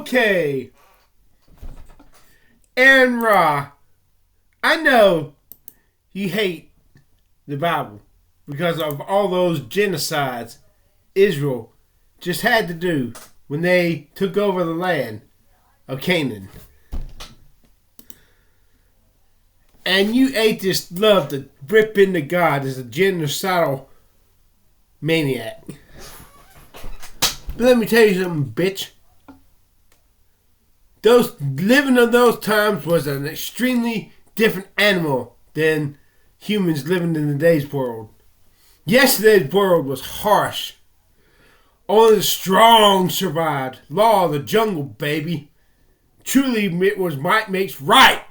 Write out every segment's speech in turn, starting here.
Okay. Aron Ra, I know you hate the Bible because of all those genocides Israel just had to do when they took over the land of Canaan. And you atheists love to rip into God as a genocidal maniac. But let me tell you something, bitch. Living in those times was an extremely different animal than humans living in today's world. Yesterday's world was harsh. Only the strong survived. Law of the jungle, baby. Truly, it was might makes right.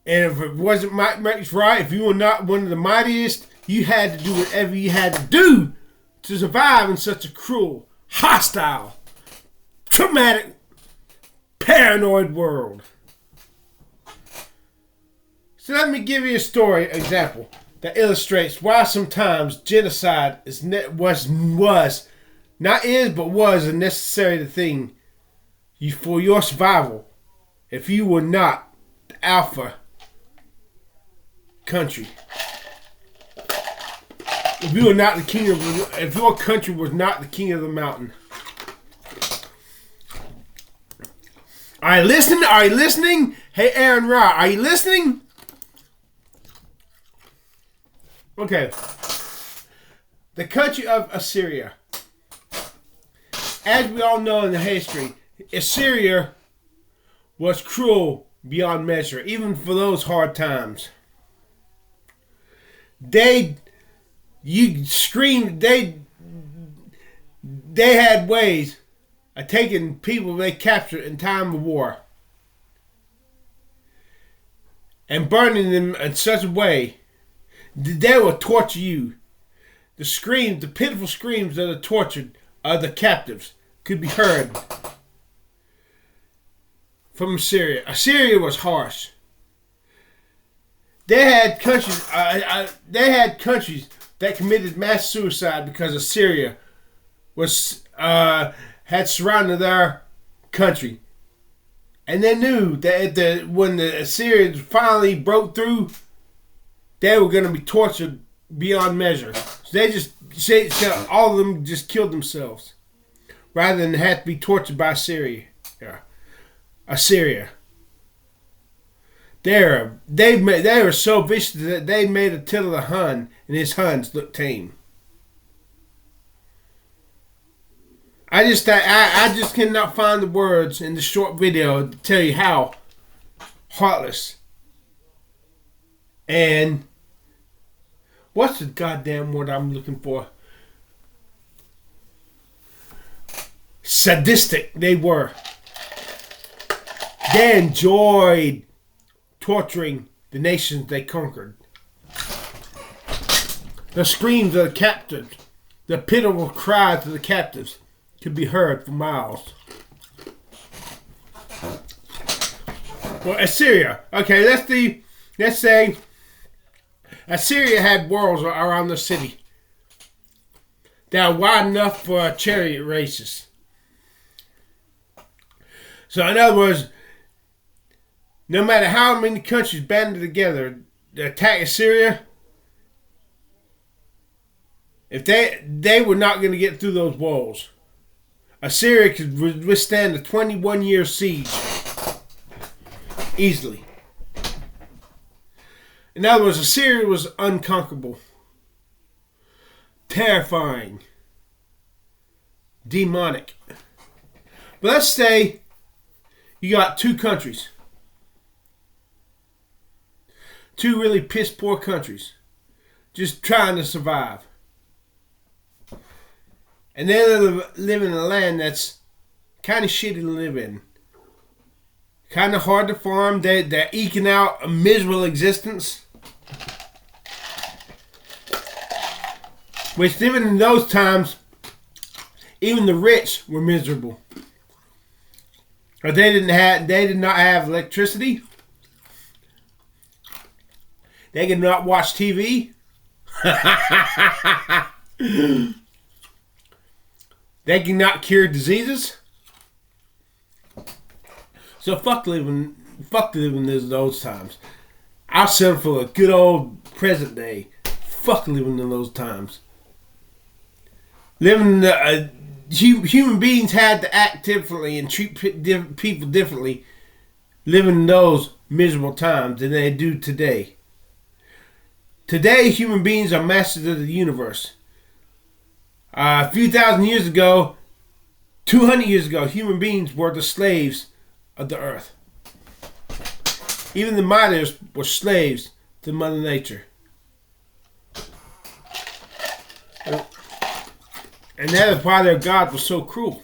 And if it wasn't might makes right, if you were not one of the mightiest, you had to do whatever you had to do to survive in such a cruel, hostile, traumatic, paranoid world. So let me give you a story example that illustrates why sometimes genocide was a necessary thing for your survival if you were not the alpha country. If you were not the king of, if your country was not the king of the mountain. Are you listening? Are you listening? Hey, Aron Ra, are you listening? Okay. The country of Assyria. As we all know in the history, Assyria was cruel beyond measure, even for those hard times. They had ways of taking people they captured in time of war and burning them in such a way that they will torture you. The pitiful screams of the tortured, of the captives, could be heard from Assyria. Assyria was harsh. They had countries that committed mass suicide because Assyria had surrounded their country, and they knew that when the Assyrians finally broke through, they were going to be tortured beyond measure. So all of them just killed themselves rather than have to be tortured by Assyria. They were so vicious that they made Attila the Hun and his Huns look tame. I just cannot find the words in the short video to tell you how heartless and what's the goddamn word I'm looking for? Sadistic they were. They enjoyed torturing the nations they conquered. The screams of the captives, the pitiful cries of the captives could be heard for miles. Well, Assyria. Okay, let's say Assyria had walls around the city that were wide enough for chariot races. So in other words, no matter how many countries banded together to attack Assyria, if they were not going to get through those walls. Assyria could withstand a 21-year siege easily. In other words, Assyria was unconquerable, terrifying, demonic. But let's say you got two countries. Two really piss poor countries just trying to survive. And they live in a land that's kind of shitty to live in. Kind of hard to farm. They're eking out a miserable existence. Which even in those times, even the rich were miserable. Or they did not have electricity. They could not watch TV. They cannot cure diseases. So fuck living in those times. I'll settle for a good old present day. Fuck living in those times. Human beings had to act differently and treat people differently living in those miserable times than they do today. Today, human beings are masters of the universe. A few thousand years ago, 200 years ago, human beings were the slaves of the earth. Even the miners were slaves to Mother Nature. And that is why their God was so cruel.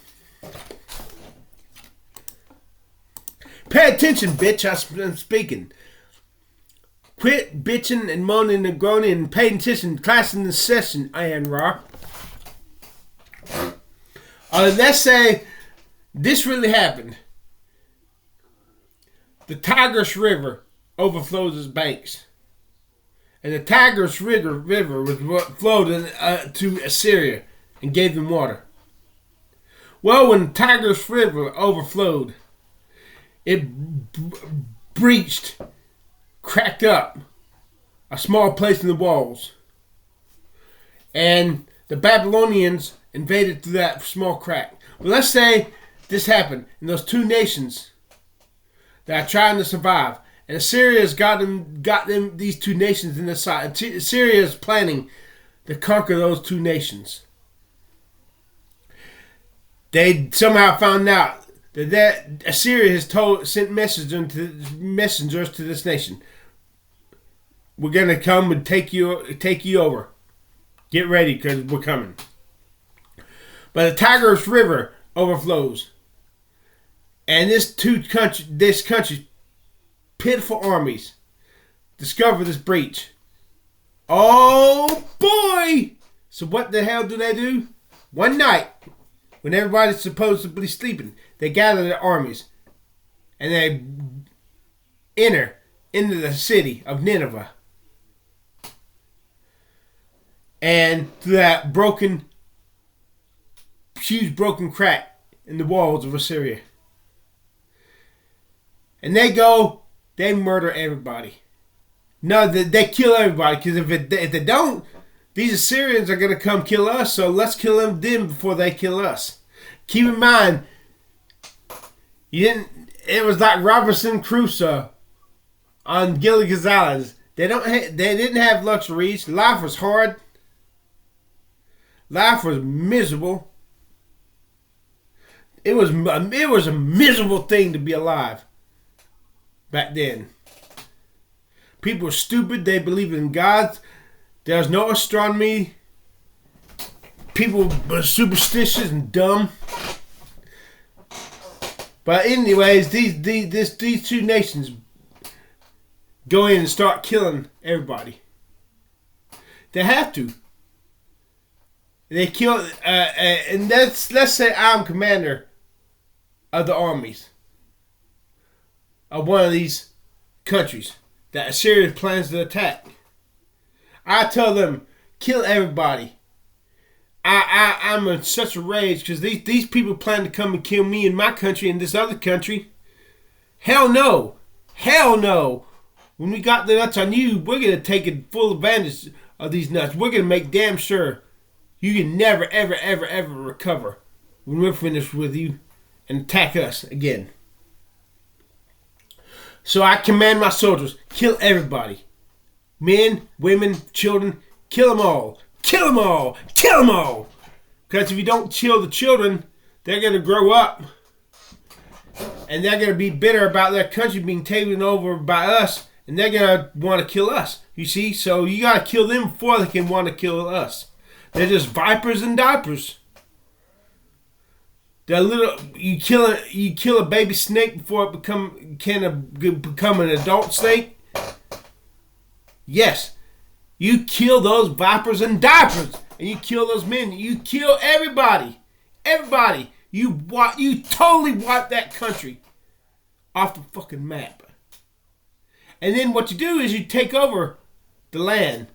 Pay attention, bitch, I'm speaking. Quit bitching and moaning and groaning and pay attention. Class in the session, Aron Ra. Let's say this really happened. The Tigris River overflows its banks. And the Tigris River was what flowed to Assyria and gave them water. Well, when the Tigris River overflowed, it breached, cracked up a small place in the walls. And the Babylonians invaded through that small crack. Well, let's say this happened, and those two nations that are trying to survive, and Assyria's got them these two nations in the side. Assyria is planning to conquer those two nations. They somehow found out that Assyria has sent messengers to this nation. We're gonna come and take you over. Get ready, because we're coming. But the Tigris River overflows, and this country's pitiful armies discover this breach. Oh boy! So what the hell do they do? One night, when everybody's supposed to be sleeping, they gather their armies and they enter into the city of Nineveh. And through that huge broken crack in the walls of Assyria. And they murder everybody. No, they kill everybody, because if they don't, these Assyrians are going to come kill us, so let's kill them before they kill us. Keep in mind, it was like Robinson Crusoe on Gilligan's Island. They didn't have luxuries. Life was hard. Life was miserable. It was a miserable thing to be alive back then. People were stupid. They believed in gods. There was no astronomy. People were superstitious and dumb. But anyways, these two nations go in and start killing everybody. They have to. They kill, and let's say I'm commander of the armies of one of these countries that Assyria plans to attack. I tell them, kill everybody. I'm in such a rage because these people plan to come and kill me in my country and this other country. Hell no. Hell no. When we got the nuts on you, we're going to take full advantage of these nuts. We're going to make damn sure you can never, ever, ever, ever recover when we're finished with you and attack us again. So I command my soldiers, kill everybody. Men, women, children, kill them all. Kill them all. Kill them all. Because if you don't kill the children, they're going to grow up. And they're going to be bitter about their country being taken over by us. And they're going to want to kill us. You see? So you got to kill them before they can want to kill us. They're just vipers in diapers. They're you kill a baby snake before it can become an adult snake. Yes. You kill those vipers in diapers. And you kill those men. You kill everybody. Everybody. You totally wipe that country off the fucking map. And then what you do is you take over the land.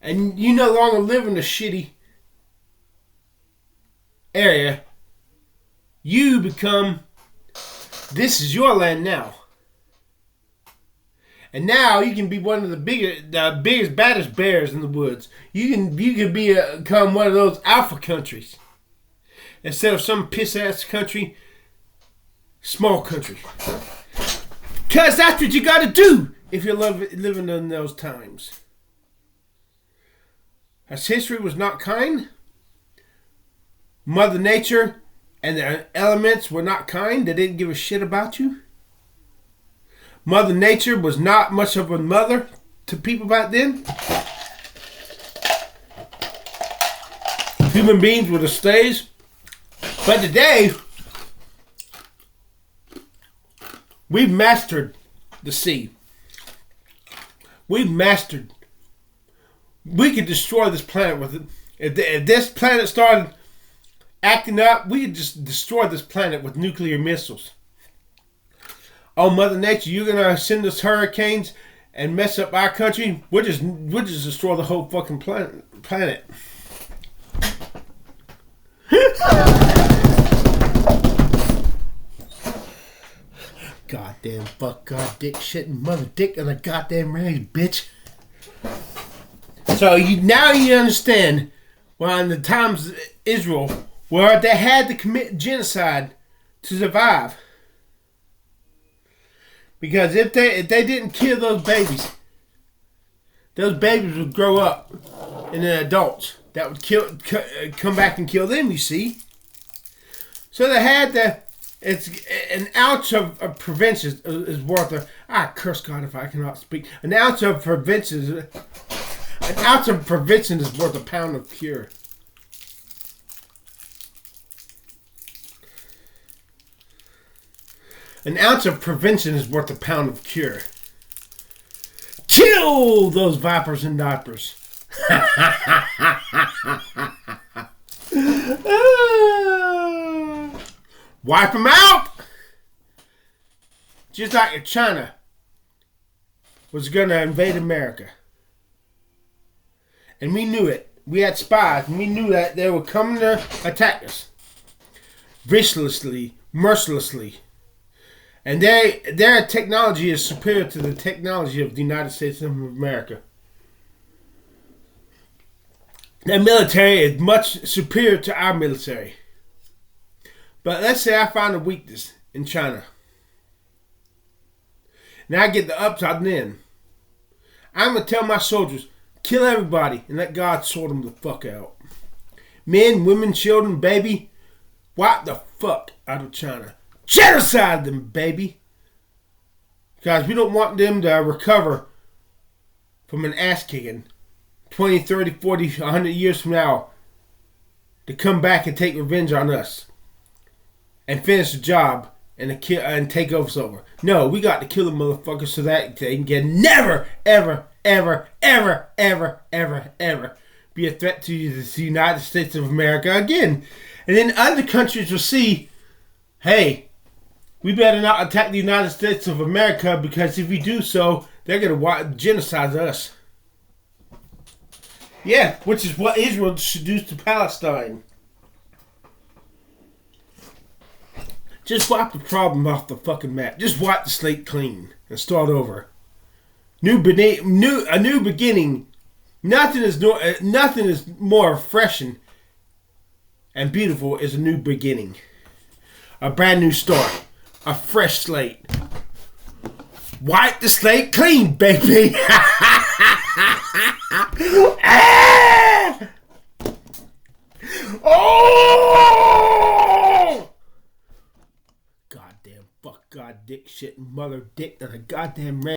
And you no longer live in a shitty area, you become, this is your land now. And now you can be one of the biggest, baddest bears in the woods. You can become one of those alpha countries. Instead of some piss-ass country, small country. Because that's what you got to do if you're living in those times. As history was not kind, Mother Nature and the elements were not kind. They didn't give a shit about you. Mother Nature was not much of a mother to people back then. Human beings were the slaves. But today, we've mastered the sea. We've mastered. We could destroy this planet with it. If this planet started acting up, we could just destroy this planet with nuclear missiles. Oh, Mother Nature, you're gonna send us hurricanes and mess up our country? We'll just destroy the whole fucking planet. Goddamn fuck, god, dick, shit, and mother dick on a goddamn range, bitch. So now you understand why in the times of Israel, where they had to commit genocide to survive. Because if they didn't kill those babies would grow up into adults that would come back and kill them, you see. So they had to, it's an ounce of prevention is worth I curse God if I cannot speak. An ounce of prevention is worth a pound of cure. An ounce of prevention is worth a pound of cure. Kill those vipers and diapers. Wipe them out. Just like if China was going to invade America. And we knew it. We had spies, and we knew that they were coming to attack us. Viciously, mercilessly. And their technology is superior to the technology of the United States of America. Their military is much superior to our military. But let's say I find a weakness in China. And I get the upside then. I'm going to tell my soldiers, kill everybody and let God sort them the fuck out. Men, women, children, baby, wipe the fuck out of China. Genocide them, baby. Because we don't want them to recover from an ass kicking 20, 30, 40, 100 years from now to come back and take revenge on us and finish the job and take over. No, we got to kill the motherfuckers so that they can never, ever, ever, ever, ever, ever, ever be a threat to the United States of America again. And then other countries will see, hey, we better not attack the United States of America because if we do so, they're going to genocide us. Yeah, which is what Israel should do to Palestine. Just wipe the problem off the fucking map. Just wipe the slate clean and start over. A new beginning. Nothing is more refreshing and beautiful as a new beginning. A brand new start. A fresh slate. Wipe the slate clean, baby. Oh! Goddamn fuck, god, dick, shit, mother, dick, and a goddamn man.